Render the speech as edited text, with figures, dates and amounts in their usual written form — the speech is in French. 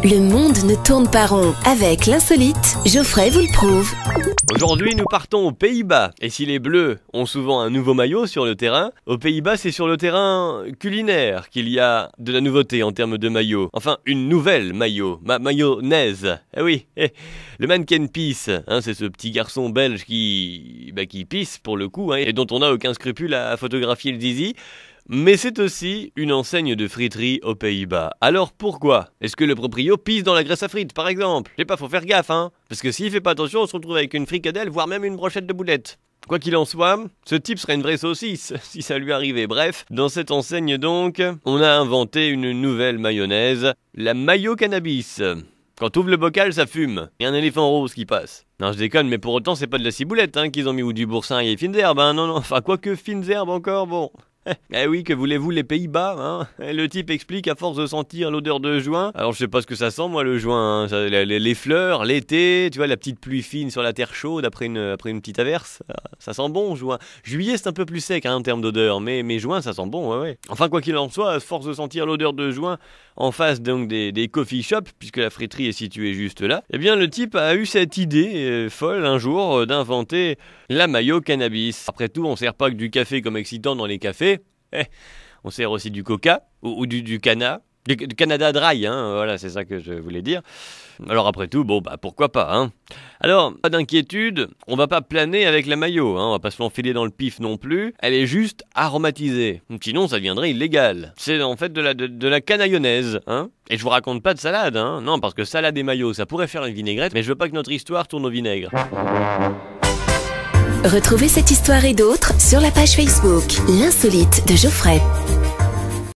Le monde ne tourne pas rond. Avec l'insolite, Geoffrey vous le prouve. Aujourd'hui, nous partons aux Pays-Bas. Et si les Bleus ont souvent un nouveau maillot sur le terrain, aux Pays-Bas, c'est sur le terrain culinaire qu'il y a de la nouveauté en termes de maillot. Enfin, une nouvelle maillot, mayonnaise. Eh oui, le mannequin pisse, c'est ce petit garçon belge qui pisse pour le coup, et dont on n'a aucun scrupule à photographier le zizi. Mais c'est aussi une enseigne de friterie aux Pays-Bas. Alors pourquoi? Est-ce que le proprio pisse dans la graisse à frites, par exemple? Je sais pas, faut faire gaffe, parce que s'il fait pas attention, on se retrouve avec une fricadelle, voire même une brochette de boulettes. Quoi qu'il en soit, ce type serait une vraie saucisse, si ça lui arrivait. Bref, dans cette enseigne donc, on a inventé une nouvelle mayonnaise, la mayo cannabis. Quand t'ouvres le bocal, ça fume. Il y a un éléphant rose qui passe. Non, je déconne, mais pour autant, c'est pas de la ciboulette qu'ils ont mis, ou du boursin et fines herbes, non, enfin, quoique fines herbes encore, bon. Eh oui, que voulez-vous, les Pays-Bas, Le type explique à force de sentir l'odeur de juin. Alors je sais pas ce que ça sent, moi, le juin, les fleurs, l'été, tu vois, la petite pluie fine sur la terre chaude après une petite averse. Ça sent bon, juin. Juillet, c'est un peu plus sec, en termes d'odeur, mais juin, ça sent bon, ouais. Enfin, quoi qu'il en soit, à force de sentir l'odeur de juin, en face donc des coffee shops, puisque la friterie est située juste là, eh bien le type a eu cette idée folle un jour d'inventer la mayo cannabis. Après tout, on sert pas que du café comme excitant dans les cafés, on sert aussi du coca ou du cana. Du Canada Dry, voilà, c'est ça que je voulais dire. Alors après tout, pourquoi pas, Alors, pas d'inquiétude, on va pas planer avec la mayo, on va pas se l'enfiler dans le pif non plus. Elle est juste aromatisée, sinon ça deviendrait illégal. C'est en fait de la canaillonnaise, Et je vous raconte pas de salade, Non, parce que salade et mayo, ça pourrait faire une vinaigrette, mais je veux pas que notre histoire tourne au vinaigre. Retrouvez cette histoire et d'autres sur la page Facebook, l'insolite de Geoffrey.